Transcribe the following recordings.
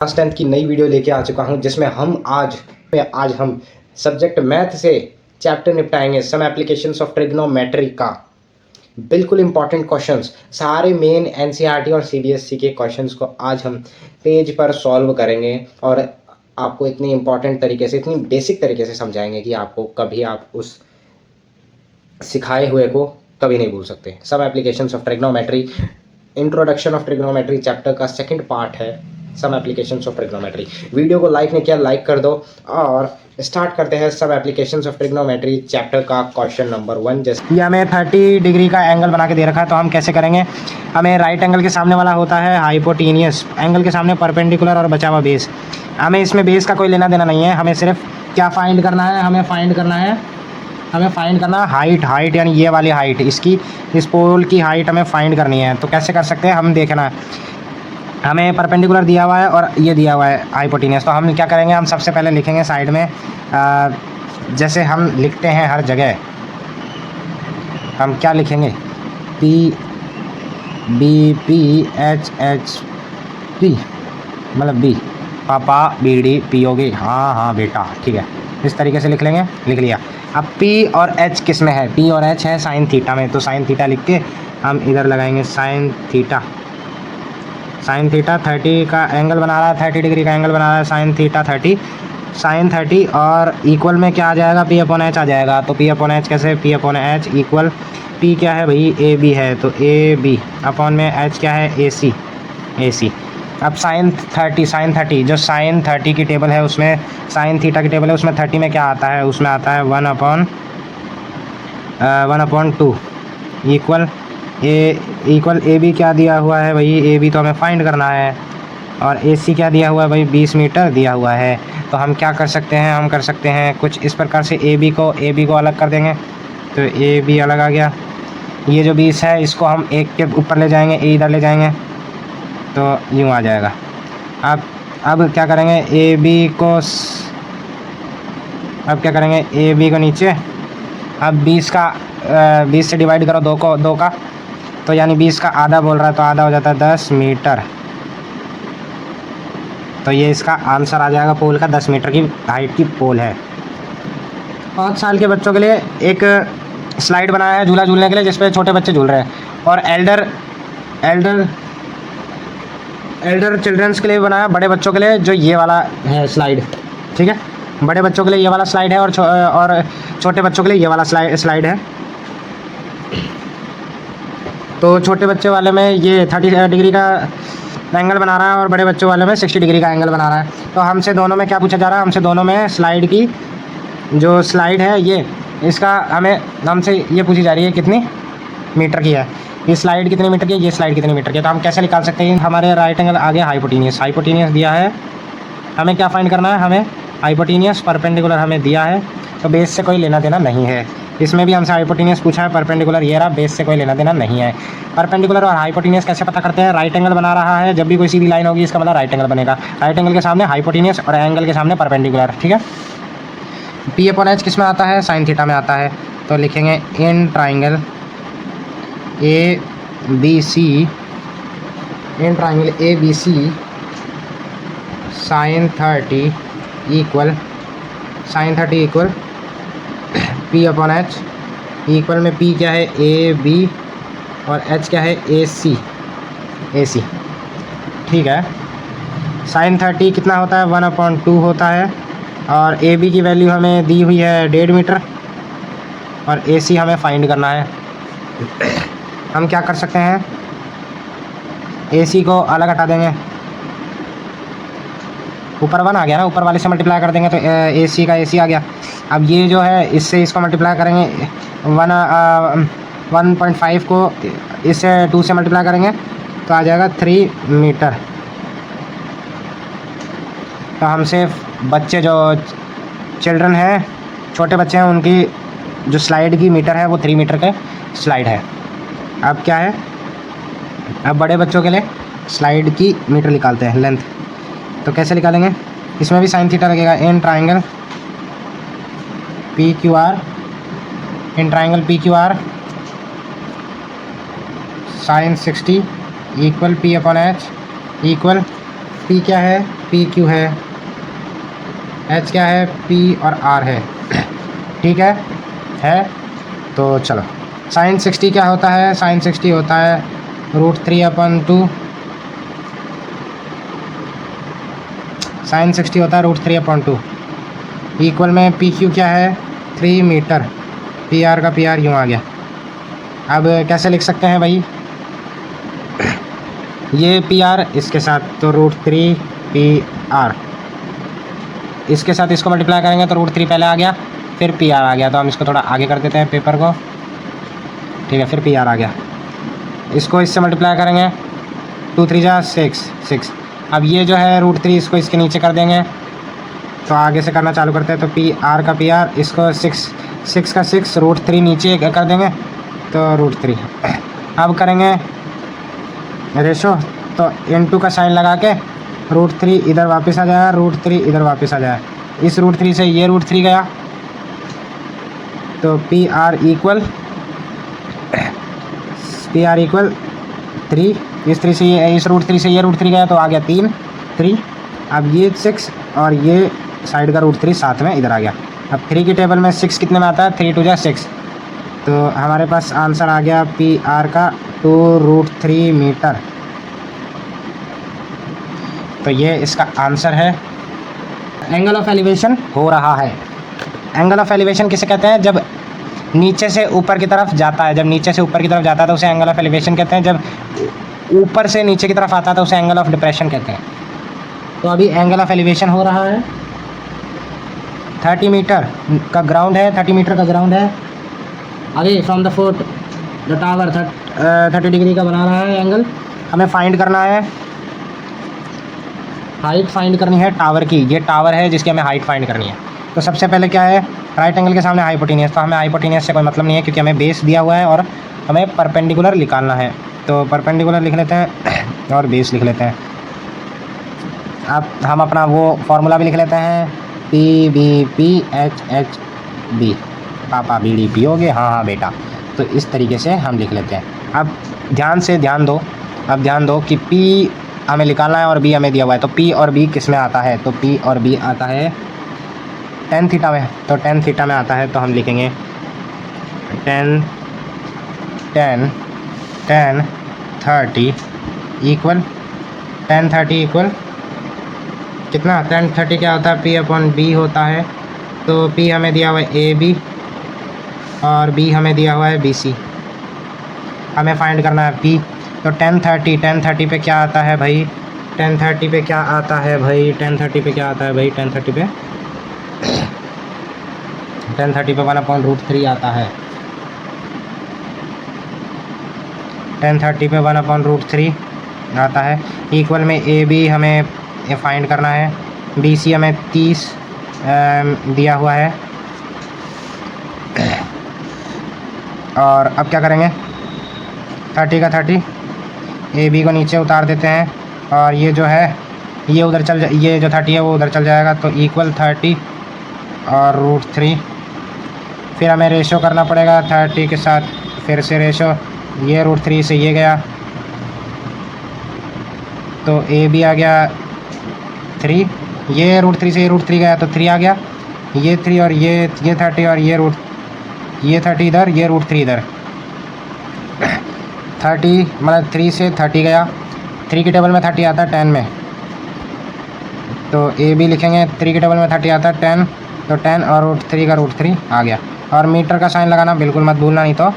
Class 10 की नई video लेके आ चुका हूं जिसमें आज हम सब्जेक्ट मैथ से चैप्टर निपटाएंगे सम एप्लीकेशंस ऑफ ट्रिग्नोमेट्री का। बिल्कुल इंपॉर्टेंट क्वेश्चंस, सारे मेन एनसीईआरटी और सीबीएसई के क्वेश्चंस को आज हम पेज पर सॉल्व करेंगे और आपको इतनी इंपॉर्टेंट तरीके से, इतनी बेसिक तरीके से समझाएंगे कि आपको कभी आप उस सिखाए हुए को कभी नहीं भूल सकते। Some applications of trigonometry, introduction of trigonometry chapter का सेकंड पार्ट है some applications of trigonometry. Video को लाइक नहीं किया, लाइक कर दो और स्टार्ट करते हैं some applications of trigonometry chapter का क्वेश्चन नंबर 1। जैसे ये हमें 30 डिग्री का एंगल बना के दे रखा है, तो हम कैसे करेंगे। हमें राइट एंगल के सामने वाला होता है हाइपोटेनियस, एंगल के सामने परपेंडिकुलर और बचा हुआ बेस। हमें इसमें बेस का कोई लेना देना नहीं है, हमें सिर्फ क्या फाइंड करना है, हमें फाइंड करना हाइट यानी ये वाली हाइट, इसकी इस पोल की हाइट हमें फाइंड करनी है। तो कैसे कर सकते हैं हम, देखना हमें परपेंडिकुलर दिया हुआ है और ये दिया हुआ है हाइपोटेनियस। तो हम क्या करेंगे, हम सबसे पहले लिखेंगे साइड में जैसे हम लिखते हैं हर जगह, हम क्या लिखेंगे, P B P H H P, मतलब बी पापा बी डी पी होगी, हाँ बेटा, ठीक है, इस तरीके से लिख लेंगे। लिख लिया। अब P और H किस में है, P और H है साइन थीटा में, तो साइन थीटा लिख के हम इधर लगाएंगे साइन थीटा 30 का एंगल बना रहा है, 30 डिग्री का एंगल बना रहा है साइन थीटा 30, साइन 30 और इक्वल में क्या आ जाएगा, P अपॉन H आ जाएगा। तो P अपॉन H कैसे, P upon H equal, P क्या है भाई, ए बी है, तो ए बी अपॉन में H क्या है, ए सी। अब साइन 30 जो साइन 30 की टेबल है उसमें, साइन थीटा की टेबल है उसमें 30 में क्या आता है, उसमें आता है 1/2 इक्वल ए बी क्या दिया हुआ है भाई, ए बी तो हमें फाइंड करना है, और ए सी क्या दिया हुआ है भाई, 20 मीटर दिया हुआ है। तो हम क्या कर सकते हैं, हम कर सकते हैं कुछ इस प्रकार से, ए बी को अलग कर देंगे, तो ए बी अलग आ गया। ये जो 20 है इसको हम एक के ऊपर ले जाएंगे, ए इधर ले जाएंगे, तो यूँ आ जाएगा। अब क्या करेंगे, ए बी को नीचे, अब 20 से डिवाइड करो दो का, तो यानी 20 का आधा बोल रहा है, तो आधा हो जाता है 10 मीटर। तो ये इसका आंसर आ जाएगा, पोल का 10 मीटर की हाइट की पोल है। 5 साल के बच्चों के लिए एक स्लाइड बनाया है झूला झूलने के लिए, जिसपे छोटे बच्चे झूल रहे हैं, और एल्डर चिल्ड्रंस के लिए बनाया, बड़े बच्चों के लिए जो ये वाला है स्लाइड, ठीक है, बड़े बच्चों के लिए ये वाला स्लाइड है और छोटे बच्चों के लिए ये वाला स्लाइड है। तो छोटे बच्चे वाले में ये 30 डिग्री का एंगल बना रहा है और बड़े बच्चों वाले में 60 डिग्री का एंगल बना रहा है। तो हमसे दोनों में क्या पूछा जा रहा है, हमसे दोनों में स्लाइड की जो स्लाइड है ये, इसका हमसे ये पूछी जा रही है कितनी मीटर की है, ये स्लाइड कितने मीटर की है, ये स्लाइड कितने मीटर की है। तो हम कैसे निकाल सकते हैं, हमारे राइट एंगल आ गया हाइपोटेनियस दिया है, हमें क्या फाइंड करना है, हमें हाइपोटेनियस, परपेंडिकुलर हमें दिया है, तो बेस से कोई लेना देना नहीं है। इसमें भी हमसे हाइपोटेनियस पूछा है, परपेंडिकुलर ये रहा, बेस से कोई लेना देना नहीं है। परपेंडिकुलर और हाइपोटेनियस कैसे पता करते हैं, राइट एंगल बना रहा है, जब भी कोई सीधी लाइन होगी इसका मतलब राइट एंगल बनेगा, राइट एंगल के सामने हाइपोटेनियस और एंगल के सामने परपेंडिकुलर, ठीक है। P अपॉन H किस में आता है, साइन थीटा में आता है, तो लिखेंगे in triangle A B C sine 30 equal P upon H equal में P क्या है, ए बी, और H क्या है, ए सी, ठीक है। साइन 30 कितना होता है, 1/2 होता है, और ए बी की वैल्यू हमें दी हुई है 1.5 मीटर, और ए सी हमें फाइंड करना है। हम क्या कर सकते हैं, ए सी को अलग हटा देंगे, ऊपर 1 आ गया ना, ऊपर वाले से मल्टीप्लाई कर देंगे तो ए सी का ए सी आ गया। अब ये जो है इससे इसको मल्टीप्लाई करेंगे, 1.5 को इससे 2 से मल्टीप्लाई करेंगे तो आ जाएगा 3 मीटर। तो हमसे बच्चे जो चिल्ड्रन हैं, छोटे बच्चे हैं, उनकी जो स्लाइड की मीटर है वो 3 मीटर के स्लाइड है। अब क्या है, अब बड़े बच्चों के लिए स्लाइड की मीटर निकालते हैं, लेंथ। तो कैसे निकालेंगे, इसमें भी साइन थीटा लगेगा, in triangle P Q R sine 60 equal P upon H equal P क्या है, पी क्यू है, एच क्या है, पी और आर है। ठीक है तो चलो साइन 60 क्या होता है, साइन 60 होता है √3/2, साइन 60 होता है √3/2 इक्वल में पी क्यू क्या है 3 मीटर, पी आर का पी आर यूँ आ गया। अब कैसे लिख सकते हैं भाई, ये पी आर इसके साथ तो √3 पी आर, इसके साथ इसको मल्टीप्लाई करेंगे तो √3 पहले आ गया फिर पी आर आ गया, तो हम इसको थोड़ा आगे कर देते हैं पेपर को। ठीक है, फिर पी आर आ गया, इसको इससे मल्टीप्लाई करेंगे 2 3 जा 6। अब ये जो है √3 इसको इसके नीचे कर देंगे, तो आगे से करना चालू करते हैं। तो पी आर का पी आर, इसको 6 का 6 √3 नीचे कर देंगे तो √3। अब करेंगे रेशो, तो इनटू का साइन लगा के √3 इधर वापस आ जाएगा, √3 इधर वापस आ जाएगा। इस √3 से ये √3 गया, तो पी आर इक्वल 3, इस 3 से ये, इस √3 से ये √3 गया तो आ गया 3। अब ये 6 और ये साइड का √3 साथ में इधर आ गया। अब 3 की टेबल में 6 कितने में आता है, 3 2 जा 6, तो हमारे पास आंसर आ गया पी आर का 2√3 मीटर। तो ये इसका आंसर है। एंगल ऑफ एलिवेशन हो रहा है। एंगल ऑफ एलिवेशन किसे कहते हैं, जब नीचे से ऊपर की तरफ जाता है, जब नीचे से ऊपर की तरफ जाता है तो उसे एंगल ऑफ एलिवेशन कहते हैं, जब ऊपर से नीचे की तरफ आता है तो उसे एंगल ऑफ डिप्रेशन कहते हैं। तो अभी एंगल ऑफ एलिवेशन हो रहा है, 30 मीटर का ग्राउंड है, 30 मीटर का ग्राउंड है। अभी from the fort the tower 30 degree का बना रहा है एंगल। हमें फाइंड करना है, हाइट फाइंड करनी है टावर की। ये टावर है जिसकी हमें हाइट फाइंड करनी है। तो सबसे पहले क्या है, राइट एंगल के सामने हाइपोटेनियस, तो हमें हाइपोटेनियस से कोई मतलब नहीं है क्योंकि हमें बेस दिया हुआ है और हमें परपेंडिकुलर निकालना है। तो परपेंडिकुलर लिख लेते हैं और बेस लिख लेते हैं। अब हम अपना वो फार्मूला भी लिख लेते हैं, PBP/HHB, पापा BDP हो गए, हाँ बेटा। तो इस तरीके से हम लिख लेते हैं। अब ध्यान दो कि P हमें निकालना है और B हमें दिया हुआ है। तो P और B किस में आता है, तो P और B आता है tan थीटा में। तो tan थीटा में आता है, तो हम लिखेंगे tan 30 इक्वल कितना, tan 30 क्या होता है, P/B होता है। तो P हमें दिया हुआ है AB और B हमें दिया हुआ है BC। हमें फाइंड करना है P। तो tan 30 पे क्या आता है भाई, tan 30 पे क्या आता है भाई, tan 30 पे 1/√3 आता है। tan 30 पे 1/√3 आता है। इक्वल में AB हमें फाइंड करना है, BC हमें 30 दिया हुआ है। और अब क्या करेंगे, 30 का 30 AB को नीचे उतार देते हैं और ये जो है ये उधर ये जो 30 है वो उधर चल जाएगा। तो इक्वल 30 और √3। फिर हमें रेशो करना पड़ेगा 30 के साथ, फिर से रेशो, ये √3 से ये गया तो AB आ गया 3, ये √3 से ये √3 गया तो 3 आ गया, ये 3 और ये 30 और ये 30 इधर, ये √3 इधर। 30 मतलब 3 से 30 गया, 3 की टेबल में 30 आता है 10 में, तो AB लिखेंगे, 3 की टेबल में 30 आता है 10, तो 10 और √3 का √3 आ गया। और मीटर का साइन लगाना बिल्कुल मत भूलना, नहीं तो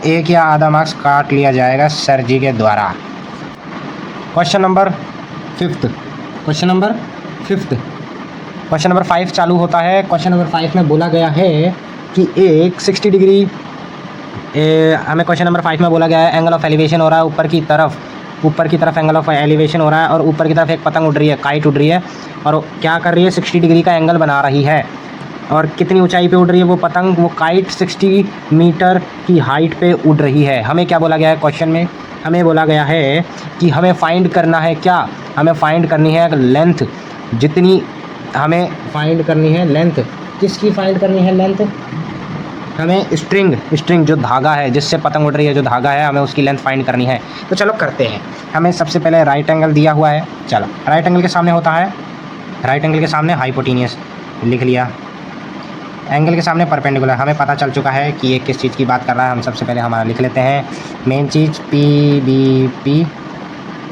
1 या आधा मार्क्स काट लिया जाएगा सर जी के द्वारा। क्वेश्चन नंबर 5 चालू होता है। क्वेश्चन नंबर 5 में बोला गया है कि एक 60 डिग्री हमें क्वेश्चन नंबर 5 में बोला गया है एंगल ऑफ एलिवेशन हो रहा है ऊपर की तरफ एंगल ऑफ एलिवेशन हो रहा है और ऊपर की तरफ एक पतंग उड़ रही है, काइट उड़ रही है और क्या कर रही है, 60 डिग्री का एंगल बना रही है। और कितनी ऊंचाई पे उड़ रही है वो पतंग, वो काइट 60 मीटर की हाइट पे उड़ रही है। हमें क्या बोला गया है क्वेश्चन में, हमें बोला गया है कि हमें फाइंड करना है क्या, हमें फाइंड करनी है लेंथ, जितनी हमें फाइंड करनी है लेंथ, किसकी फाइंड करनी है लेंथ, हमें स्ट्रिंग जो धागा है, जिससे पतंग उड़ रही है, जो धागा है, हमें उसकी लेंथ फाइंड करनी है। तो चलो करते हैं। हमें सबसे पहले राइट एंगल दिया हुआ है। चलो, राइट एंगल के सामने होता है, राइट एंगल के सामने हाइपोटेन्यूस लिख लिया, एंगल के सामने परपेंडिकुलर। हमें पता चल चुका है कि ये किस चीज़ की बात कर रहा है। हम सबसे पहले हमारा लिख लेते हैं मेन चीज़ PBP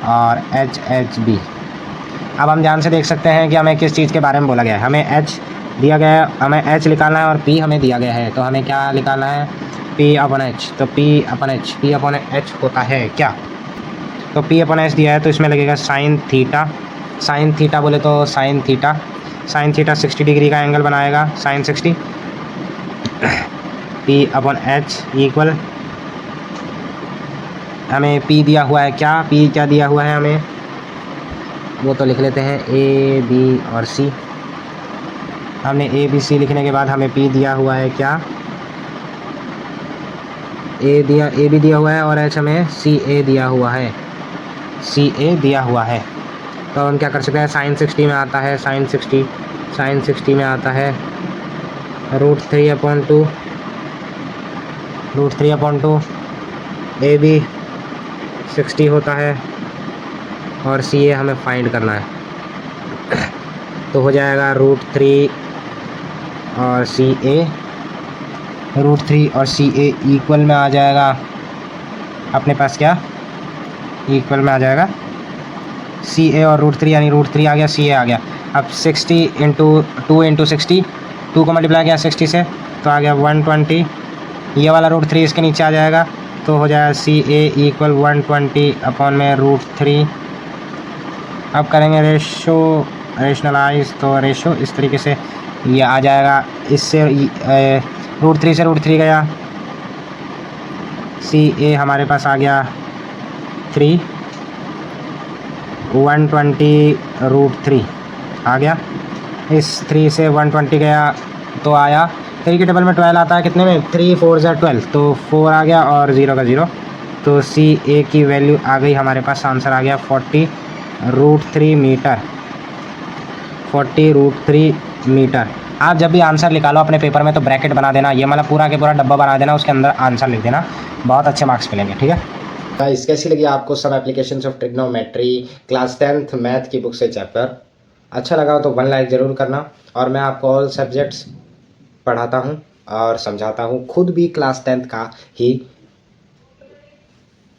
और HHB। अब हम ध्यान से देख सकते हैं कि हमें किस चीज़ के बारे में बोला गया है। हमें H दिया गया है, हमें H निकालना है, और P हमें दिया गया है। तो हमें क्या निकालना है? P/H। तो P/H होता है क्या? तो P/H दिया है, तो इसमें लगेगा साइन थीटा। साइन थीटा बोले तो साइन थीटा 60 डिग्री का एंगल बनाएगा, साइन 60। P/H इक्वल, हमें P दिया हुआ है क्या? P क्या दिया हुआ है हमें, वो तो लिख लेते हैं A, B और C। हमने A, B, C लिखने के बाद हमें P दिया हुआ है क्या? A भी दिया हुआ है, और H हमें CA दिया हुआ है, CA दिया हुआ है। तो हम क्या कर सकते हैं? साइन 60 में आता है, साइन 60 में आता है √3/2, AB 60 होता है, और CA हमें फाइंड करना है। तो हो जाएगा √3 और CA इक्वल में आ जाएगा अपने पास क्या? इक्वल में आ जाएगा CA और √3, यानी √3 आ गया, CA आ गया। अब 60 × 2 × 60, 2 को मल्टीप्लाई किया 60 से, तो आ गया 120। ये वाला √3 इसके नीचे आ जाएगा, तो हो जाएगा CA इक्वल 120/√3। अब करेंगे रेशनलाइज, तो रेशो इस तरीके से ये आ जाएगा। इससे √3 से √3 गया, CA हमारे पास आ गया 3, 120/√3 आ गया। इस 3 से 120 गया, तो आया 3 के टेबल में 12 आता है, कितने में? 3 4 12, तो 4 आ गया और 0 का 0। तो CA की वैल्यू आ गई हमारे पास, आंसर आ गया 40√3 मीटर, 40√3 मीटर। आप जब भी आंसर निकालो अपने पेपर में, तो ब्रैकेट बना देना, ये मतलब पूरा के पूरा डब्बा बना देना, उसके अंदर आंसर लिख देना, बहुत अच्छे मार्क्स मिलेंगे, ठीक है। गाइस, कैसी लगी आपको some applications of trigonometry class 10th math की बुक से चैप्टर? अच्छा लगा तो 1 लाइक ज़रूर करना। और मैं आपको ऑल सब्जेक्ट्स पढ़ाता हूँ और समझाता हूँ, खुद भी क्लास 10th का ही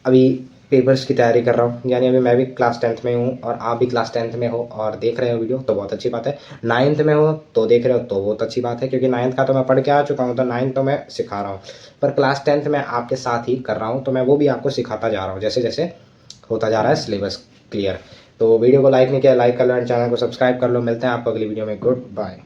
अभी पेपर्स की तैयारी कर रहा हूँ, यानी अभी मैं भी क्लास 10th में हूँ और आप भी क्लास 10th में हो और देख रहे हो वीडियो, तो बहुत अच्छी बात है। 9th में हो तो देख रहे हो, तो बहुत अच्छी बात है, क्योंकि 9th का तो मैं पढ़ के आ चुका हूँ, तो 9th तो मैं सिखा रहा हूँ, पर क्लास 10th में आपके साथ ही कर रहा हूँ, तो मैं वो भी आपको सिखाता जा रहा हूँ, जैसे जैसे होता जा रहा है सिलेबस क्लियर। तो वीडियो को लाइक नहीं किया, लाइक कर लो एंड चैनल को सब्सक्राइब कर लो। मिलते हैं आपको अगली वीडियो में। Good bye.